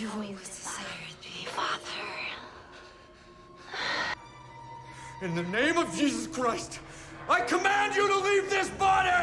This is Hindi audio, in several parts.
your voice, Father. In the name of Jesus Christ, I command you to leave this body!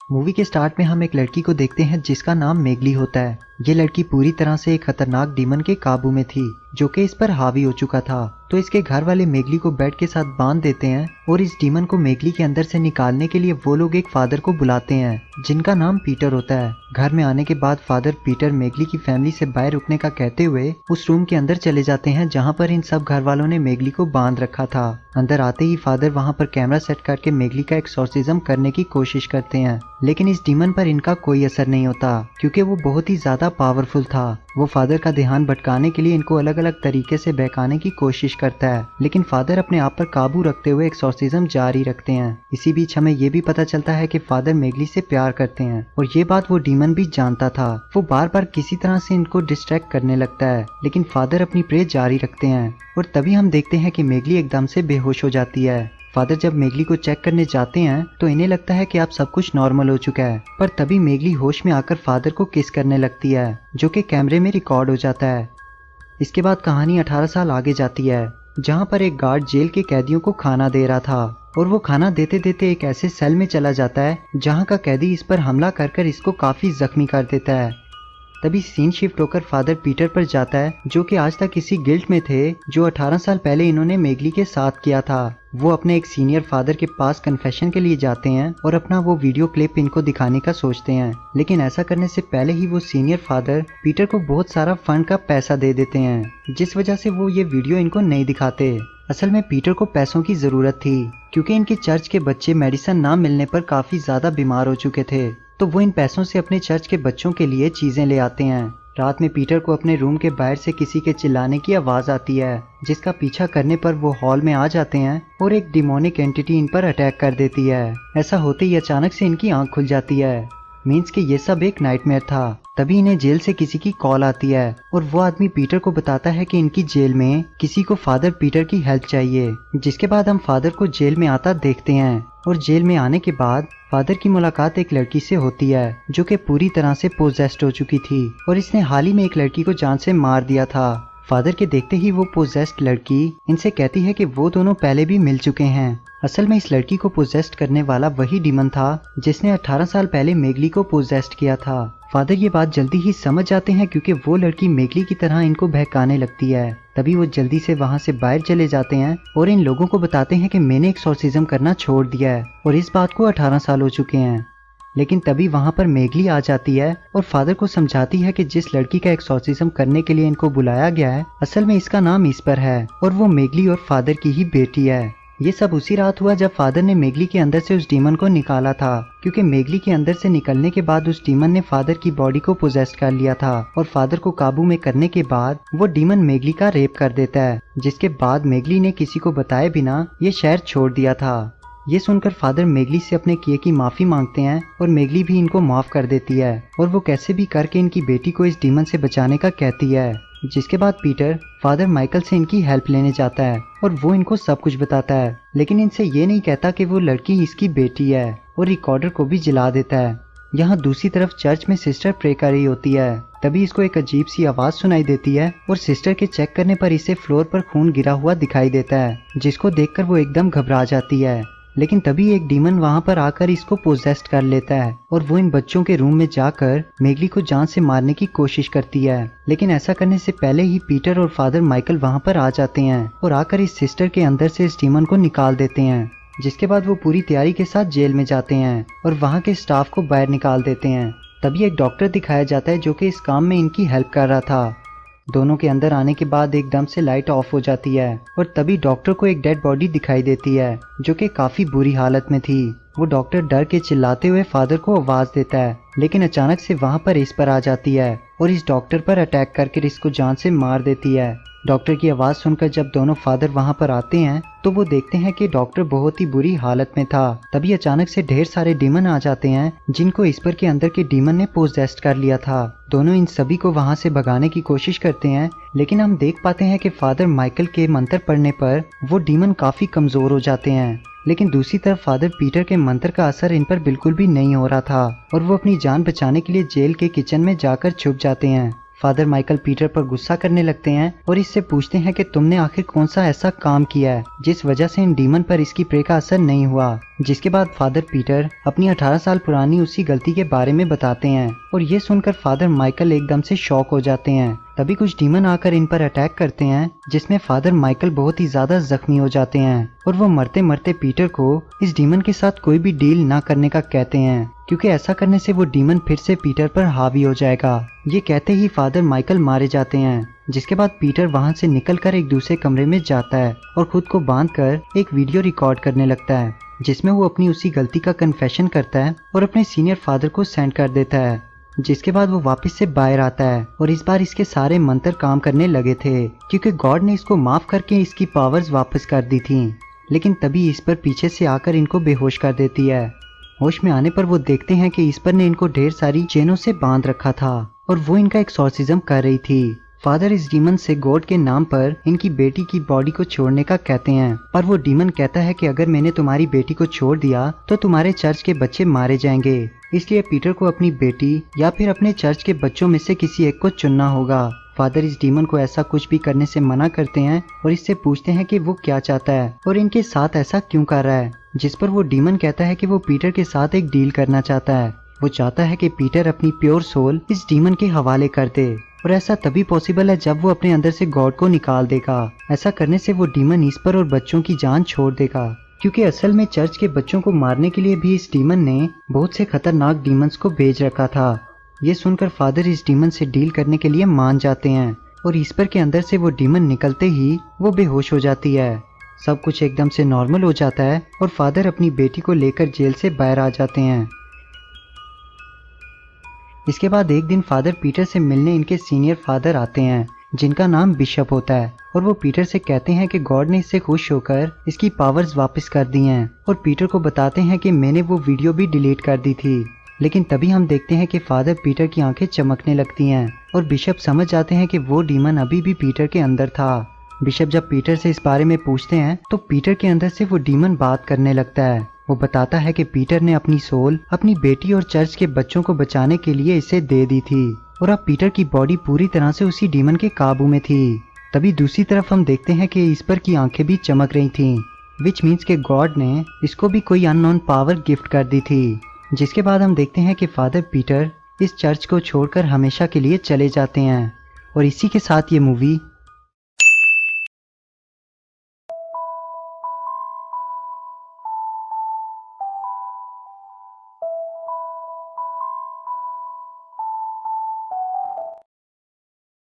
Movie के स्टार्ट में हम एक लड़की को देखते हैं जिसका नाम मेगली होता है। ये लड़की पूरी तरह से एक खतरनाक डीमन के काबू में थी जो कि इस पर हावी हो चुका था। तो इसके घर वाले मेगली को बेड के साथ बांध देते हैं और इस डीमन को मेगली के अंदर से निकालने के लिए वो लोग एक फादर को बुलाते हैं जिनका नाम पीटर होता है। घर में आने के बाद फादर पीटर मेगली की फैमिली से बाहर रुकने का कहते हुए उस रूम के अंदर चले जाते हैं जहाँ पर इन सब घर वालों ने मेगली को बांध रखा था। अंदर आते ही फादर वहाँ पर कैमरा सेट करके मेगली का एक्सोर्सिज्म करने की कोशिश करते हैं, लेकिन इस डीमन पर इनका कोई असर नहीं होता क्योंकि वो बहुत ही ज्यादा पावरफुल था। वो फादर का ध्यान भटकाने के लिए इनको अलग अलग तरीके से बहकाने की कोशिश करता है, लेकिन फादर अपने आप पर काबू रखते हुए एक्सोर्सिज्म जारी रखते हैं। इसी बीच हमें ये भी पता चलता है कि फादर मेगली से प्यार करते हैं और ये बात वो डीमन भी जानता था। वो बार बार किसी तरह से इनको डिस्ट्रैक्ट करने लगता है, लेकिन फादर अपनी प्रे जारी रखते हैं और तभी हम देखते हैं कि मेगली एकदम से बेहोश हो जाती है। फादर जब मेगली को चेक करने जाते हैं तो इन्हें लगता है कि अब सब कुछ नॉर्मल हो चुका है, पर तभी मेगली होश में आकर फादर को किस करने लगती है जो कि कैमरे में रिकॉर्ड हो जाता है। इसके बाद कहानी 18 साल आगे जाती है जहां पर एक गार्ड जेल के कैदियों को खाना दे रहा था और वो खाना देते देते एक ऐसे सेल में चला जाता है जहां का कैदी इस पर हमला कर इसको काफी जख्मी कर देता है। तभी सीन शिफ्ट होकर फादर पीटर पर जाता है जो कि आज तक इसी गिल्ट में थे जो 18 साल पहले इन्होंने मेगली के साथ किया था। वो अपने एक सीनियर फादर के पास कन्फेशन के लिए जाते हैं और अपना वो वीडियो क्लिप इनको दिखाने का सोचते हैं, लेकिन ऐसा करने से पहले ही वो सीनियर फादर पीटर को बहुत सारा फंड का पैसा दे देते हैं, जिस वजह से वो ये वीडियो इनको नहीं दिखाते। असल में पीटर को पैसों की जरूरत थी क्योंकि इनके चर्च के बच्चे मेडिसिन ना मिलने पर काफी ज्यादा बीमार हो चुके थे, तो वो इन पैसों से अपने चर्च के बच्चों के लिए चीजें ले आते हैं। रात में पीटर को अपने रूम के बाहर से किसी के चिल्लाने की आवाज आती है, जिसका पीछा करने पर वो हॉल में आ जाते हैं और एक डिमोनिक एंटिटी इन पर अटैक कर देती है। ऐसा होते ही अचानक से इनकी आंख खुल जाती है, मीन्स कि ये सब एक नाइटमेयर था। तभी इन्हें जेल से किसी की कॉल आती है और वो आदमी पीटर को बताता है कि इनकी जेल में किसी को फादर पीटर की हेल्प चाहिए। जिसके बाद हम फादर को जेल में आता देखते हैं और जेल में आने के बाद फादर की मुलाकात एक लड़की से होती है जो कि पूरी तरह से पोजेस्ड हो चुकी थी और इसने हाल ही में एक लड़की को जान से मार दिया था। फादर के देखते ही वो पोजेस्ड लड़की इनसे कहती है कि वो दोनों पहले भी मिल चुके हैं। असल में इस लड़की को पोजेस्ट करने वाला वही डीमन था जिसने 18 साल पहले मेगली को पोजेस्ट किया था। फादर ये बात जल्दी ही समझ जाते हैं क्योंकि वो लड़की मेगली की तरह इनको बहकाने लगती है। तभी वो जल्दी से वहाँ से बाहर चले जाते हैं और इन लोगों को बताते हैं कि मैंने एक्सोर्सिज्म करना छोड़ दिया है और इस बात को 18 साल हो चुके हैं। लेकिन तभी वहाँ पर मेगली आ जाती है और फादर को समझाती है कि जिस लड़की का एक्सोर्सिज्म करने के लिए इनको बुलाया गया है असल में इसका नाम ईस्पर है और वो मेगली और फादर की ही बेटी है। ये सब उसी रात हुआ जब फादर ने मेगली के अंदर से उस डीमन को निकाला था, क्योंकि मेगली के अंदर से निकलने के बाद उस डीमन ने फादर की बॉडी को पोजेस्ट कर लिया था और फादर को काबू में करने के बाद वो डीमन मेगली का रेप कर देता है, जिसके बाद मेगली ने किसी को बताए बिना ये शहर छोड़ दिया था। ये सुनकर फादर मेगली से अपने किए की माफी मांगते हैं और मेगली भी इनको माफ कर देती है और वो कैसे भी करके इनकी बेटी को इस डीमन से बचाने का कहती है। जिसके बाद पीटर फादर माइकल से इनकी हेल्प लेने जाता है और वो इनको सब कुछ बताता है, लेकिन इनसे ये नहीं कहता कि वो लड़की इसकी बेटी है और रिकॉर्डर को भी जला देता है। यहाँ दूसरी तरफ चर्च में सिस्टर प्रे कर रही होती है, तभी इसको एक अजीब सी आवाज सुनाई देती है और सिस्टर के चेक करने पर इसे फ्लोर पर खून गिरा हुआ दिखाई देता है, जिसको देखकर वो एकदम घबरा जाती है। लेकिन तभी एक डीमन वहाँ पर आकर इसको पोजेस्ट कर लेता है और वो इन बच्चों के रूम में जाकर मेगली को जान से मारने की कोशिश करती है, लेकिन ऐसा करने से पहले ही पीटर और फादर माइकल वहाँ पर आ जाते हैं और आकर इस सिस्टर के अंदर से इस डीमन को निकाल देते हैं। जिसके बाद वो पूरी तैयारी के साथ जेल में जाते हैं और वहाँ के स्टाफ को बाहर निकाल देते हैं। तभी एक डॉक्टर दिखाया जाता है जो कि इस काम में इनकी हेल्प कर रहा था। दोनों के अंदर आने के बाद एकदम से लाइट ऑफ हो जाती है और तभी डॉक्टर को एक डेड बॉडी दिखाई देती है जो कि काफी बुरी हालत में थी। वो डॉक्टर डर के चिल्लाते हुए फादर को आवाज देता है, लेकिन अचानक से वहाँ पर इस पर आ जाती है और इस डॉक्टर पर अटैक करके इसको जान से मार देती है। डॉक्टर की आवाज़ सुनकर जब दोनों फादर वहां पर आते हैं तो वो देखते हैं कि डॉक्टर बहुत ही बुरी हालत में था। तभी अचानक से ढेर सारे डीमन आ जाते हैं जिनको इस्पर के अंदर के डीमन ने पोजेस्ट कर लिया था। दोनों इन सभी को वहां से भगाने की कोशिश करते हैं, लेकिन हम देख पाते हैं कि फादर माइकल के मंत्र पढ़ने पर वो डीमन काफी कमजोर हो जाते हैं। लेकिन दूसरी तरफ फादर पीटर के मंत्र का असर इन पर बिल्कुल भी नहीं हो रहा था और वो अपनी जान बचाने के लिए जेल के किचन में जाकर छुप जाते हैं। फादर माइकल पीटर पर गुस्सा करने लगते हैं और इससे पूछते हैं कि तुमने आखिर कौन सा ऐसा काम किया है जिस वजह से इन डीमन पर इसकी प्रे का असर नहीं हुआ। जिसके बाद फादर पीटर अपनी 18 साल पुरानी उसी गलती के बारे में बताते हैं और ये सुनकर फादर माइकल एकदम से शॉक हो जाते हैं। तभी कुछ डीमन आकर इन पर अटैक करते हैं जिसमें फादर माइकल बहुत ही ज्यादा जख्मी हो जाते हैं और वो मरते मरते पीटर को इस डीमन के साथ कोई भी डील ना करने का कहते हैं, क्योंकि ऐसा करने से वो डीमन फिर से पीटर पर हावी हो जाएगा। ये कहते ही फादर माइकल मारे जाते हैं। जिसके बाद पीटर वहां से निकलकर एक दूसरे कमरे में जाता है और खुद को बांधकर एक वीडियो रिकॉर्ड करने लगता है जिसमें वो अपनी उसी गलती का कन्फेशन करता है और अपने सीनियर फादर को सेंड कर देता है। जिसके बाद वो वापस से बाहर आता है और इस बार इसके सारे मंत्र काम करने लगे थे क्योंकि गॉड ने इसको माफ करके इसकी पावर्स वापस कर दी थी। लेकिन तभी इस पर पीछे से आकर इनको बेहोश कर देती है। होश में आने पर वो देखते हैं कि इस पर ने इनको ढेर सारी चेनों से बांध रखा था और वो इनका एक्सॉर्सिज्म कर रही थी। फादर इस डीमन से गॉड के नाम पर इनकी बेटी की बॉडी को छोड़ने का कहते हैं, पर वो डीमन कहता है कि अगर मैंने तुम्हारी बेटी को छोड़ दिया तो तुम्हारे चर्च के बच्चे मारे जाएंगे, इसलिए पीटर को अपनी बेटी या फिर अपने चर्च के बच्चों में से किसी एक को चुनना होगा। फादर इस डीमन को ऐसा कुछ भी करने से मना करते हैं और इससे पूछते हैं कि वो क्या चाहता है और इनके साथ ऐसा क्यों कर रहा है। जिस पर वो डीमन कहता है कि वो पीटर के साथ एक डील करना चाहता है। वो चाहता है कि पीटर अपनी प्योर सोल इस डीमन के हवाले कर दे और ऐसा तभी पॉसिबल है जब वो अपने अंदर से गॉड को निकाल देगा। ऐसा करने से वो डीमन ईस्पर और बच्चों की जान छोड़ देगा, क्योंकि असल में चर्च के बच्चों को मारने के लिए भी इस डीमन ने बहुत से खतरनाक डीमंस को भेज रखा था। ये सुनकर फादर इस डीमन से डील करने के लिए मान जाते हैं और ईस्पर के अंदर से वो डीमन निकलते ही वो बेहोश हो जाती है। सब कुछ एकदम से नॉर्मल हो जाता है और फादर अपनी बेटी को लेकर जेल से बाहर आ जाते हैं। इसके बाद एक दिन फादर पीटर से मिलने इनके सीनियर फादर आते हैं जिनका नाम बिशप होता है और वो पीटर से कहते हैं कि गॉड ने इससे खुश होकर इसकी पावर्स वापस कर दी हैं और पीटर को बताते हैं कि मैंने वो वीडियो भी डिलीट कर दी थी। लेकिन तभी हम देखते हैं कि फादर पीटर की आंखें चमकने लगती हैं और बिशप समझ जाते हैं कि वो डीमन अभी भी पीटर के अंदर था। बिशप जब पीटर से इस बारे में पूछते हैं तो पीटर के अंदर से वो डीमन बात करने लगता है। वो बताता है कि पीटर ने अपनी सोल अपनी बेटी और चर्च के बच्चों को बचाने के लिए इसे दे दी थी और अब पीटर की बॉडी पूरी तरह से उसी डीमन के काबू में थी। तभी दूसरी तरफ हम देखते हैं कि इस पर की आंखें भी चमक रही थीं, विच मीन्स के गॉड ने इसको भी कोई अननोन पावर गिफ्ट कर दी थी। जिसके बाद हम देखते हैं कि फादर पीटर इस चर्च को छोड़कर हमेशा के लिए चले जाते हैं और इसी के साथ ये मूवी